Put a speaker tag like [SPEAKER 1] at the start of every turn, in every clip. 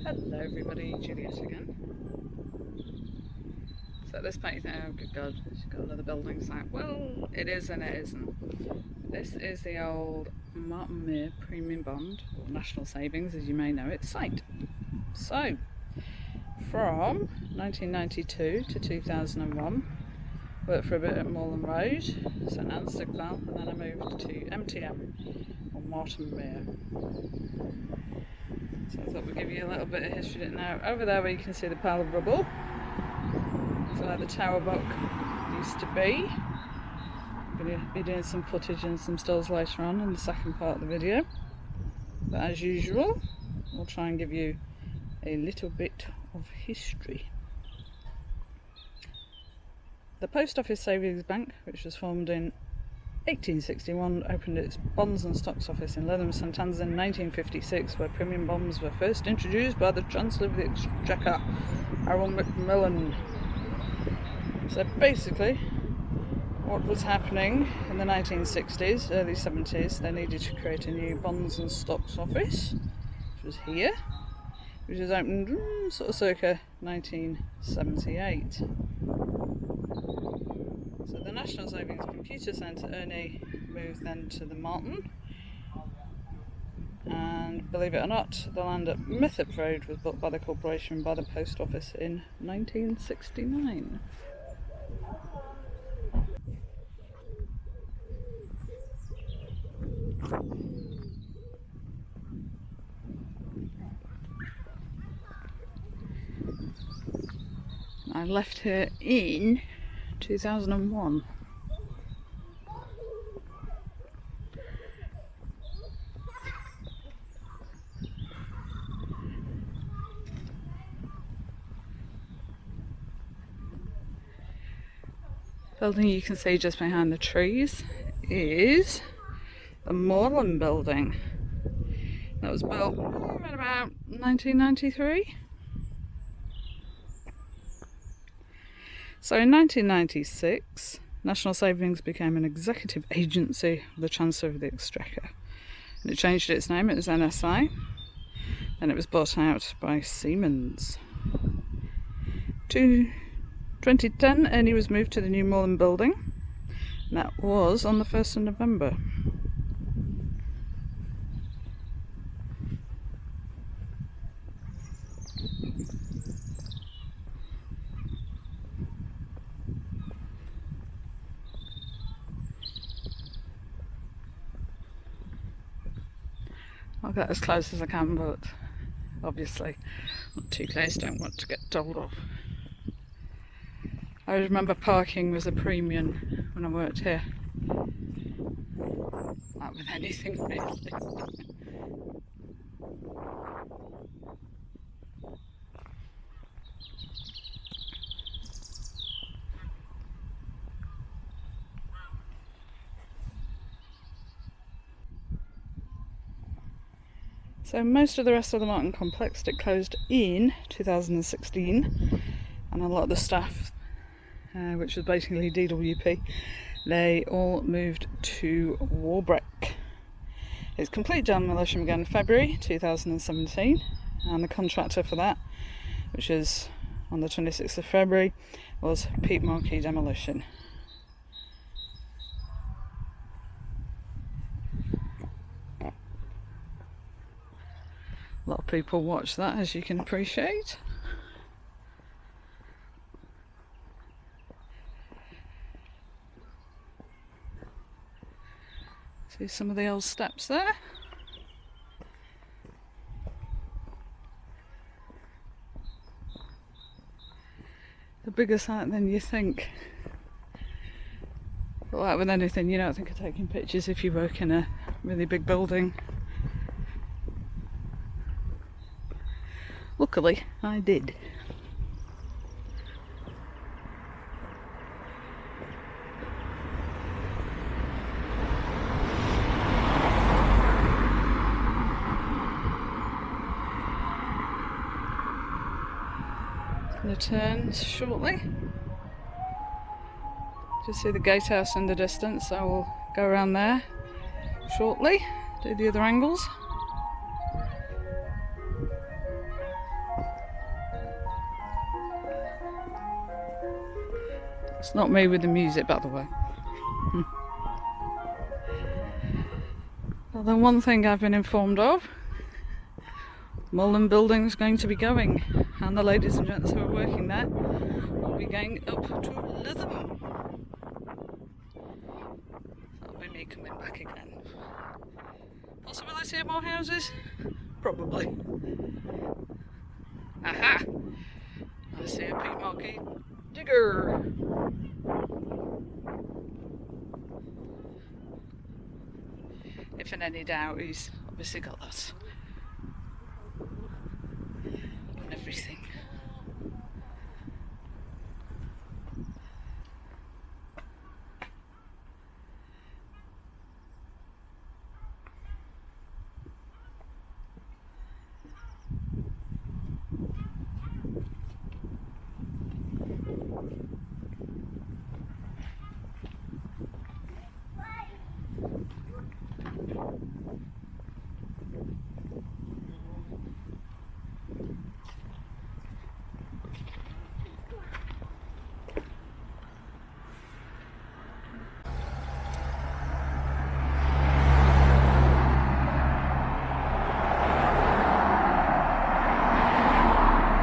[SPEAKER 1] Hello everybody, Juliet again. So at this point you think, oh good god, she's got another building site. Well, it is and it isn't. This is the old Martin Mere Premium Bond, or National Savings as you may know it, site. So, from 1992 to 2001, worked for a bit at Moorland Road, St Anne's, Stigval, and then I moved to MTM, or Martin Mere. So I thought we'd give you a little bit of history now. Over there where you can see the pile of rubble, that's where the tower block used to be. I'm going to be doing some footage and some stills later on in the second part of the video. But as usual, we'll try and give you a little bit of history. The Post Office Savings Bank, which was formed in 1861, opened its bonds and stocks office in Lytham, St Anne's in 1956, where premium bonds were first introduced by the Chancellor of the Exchequer, Harold Macmillan. So basically, what was happening in the 1960s, early 70s, they needed to create a new bonds and stocks office, which was here, which was opened sort of circa 1978. So the National Savings Computer Centre, Ernie, moved then to the Martin, and believe it or not, the land at Mythop Road was bought by the corporation by the Post Office in 1969. I left here in 2001. Building you can see just behind the trees is the Moorland Building. That was built around about 1993. So in 1996, National Savings became an executive agency of the Chancellor of the Exchequer, and it changed its name. It was NSI, and it was bought out by Siemens. To 2010, Ernie was moved to the new Moorland Building, and that was on the 1st of November. I'll get as close as I can, but obviously not too close, don't want to get told off. I remember parking was a premium when I worked here. Like with anything really. So most of the rest of the Martin complex it closed in 2016, and a lot of the staff, which was basically DWP, they all moved to Warbrick. It's complete demolition began in February 2017, and the contractor for that, which is on the 26th of February, was Pete Markey Demolition. A lot of people watch that, as you can appreciate. See some of the old steps there. The bigger site than you think. But like with anything, you don't think of taking pictures if you work in a really big building. Luckily, I did. It's going to turn shortly. Just see the gatehouse in the distance, so we'll go around there shortly, do the other angles. It's not me with the music, by the way. Well, the one thing I've been informed of, Moorland Building is going to be going, and the ladies and gents who are working there will be going up to Lytham. That'll be me coming back again. Possibility of more houses? Probably. Aha! I see a peat marquee digger. If in any doubt, he's obviously got that and everything.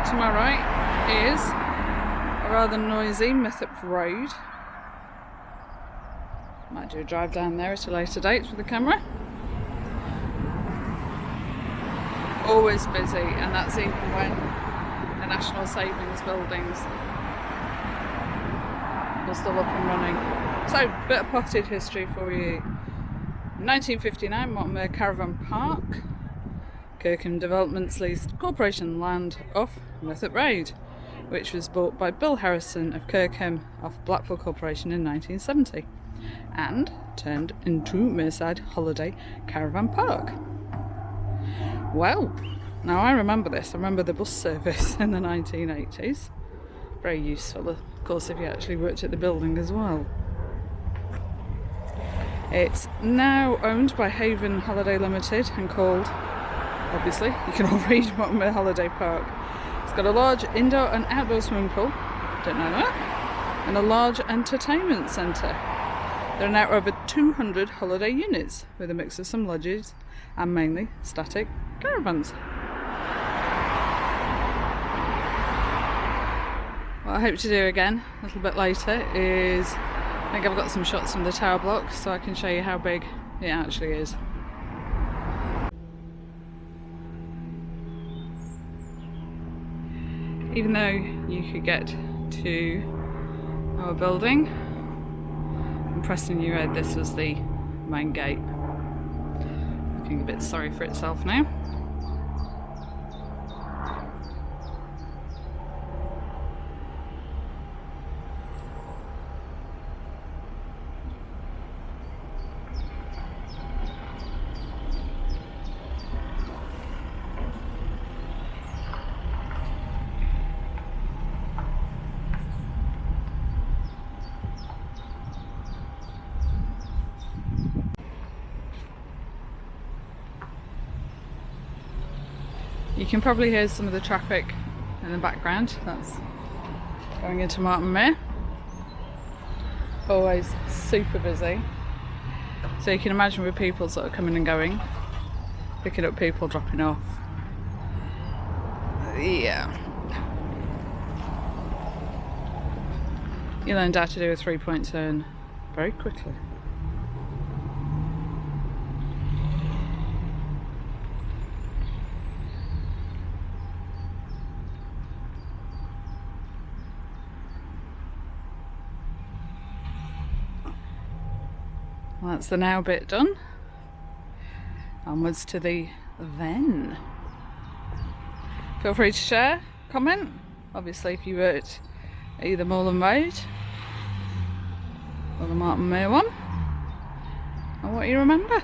[SPEAKER 1] To my right is a rather noisy Mythop Road. Might do a drive down there at a later date with the camera. Always busy, and that's even when the National Savings buildings are still up and running. So, bit of potted history for you. In 1959, Moorland Caravan Park, Kirkham Developments leased corporation land off Mythop Road, which was bought by Bill Harrison of Kirkham off Blackpool Corporation in 1970 and turned into Merside Holiday Caravan Park. Well, now I remember this. I remember the bus service in the 1980s. Very useful, of course, if you actually worked at the building as well. It's now owned by Haven Holiday Limited and called, obviously, you can all read Moorland Holiday Park. It's got a large indoor and outdoor swimming pool, don't know that, and a large entertainment centre. There are now over 200 holiday units, with a mix of some lodges and mainly static caravans. What I hope to do again, a little bit later, is I think I've got some shots from the tower block so I can show you how big it actually is. Even though you could get to our building, I'm pressing you out, this was the main gate. Looking a bit sorry for itself now. You can probably hear some of the traffic in the background. That's going into Martin Mere. Always super busy. So you can imagine with people sort of coming and going, picking up people, dropping off. Yeah. You learned how to do a 3-point turn very quickly. Well, that's the now bit done. Onwards to the then. Feel free to share, comment. Obviously, if you worked at either Moorland Road or the Martin Mere one, and what you remember.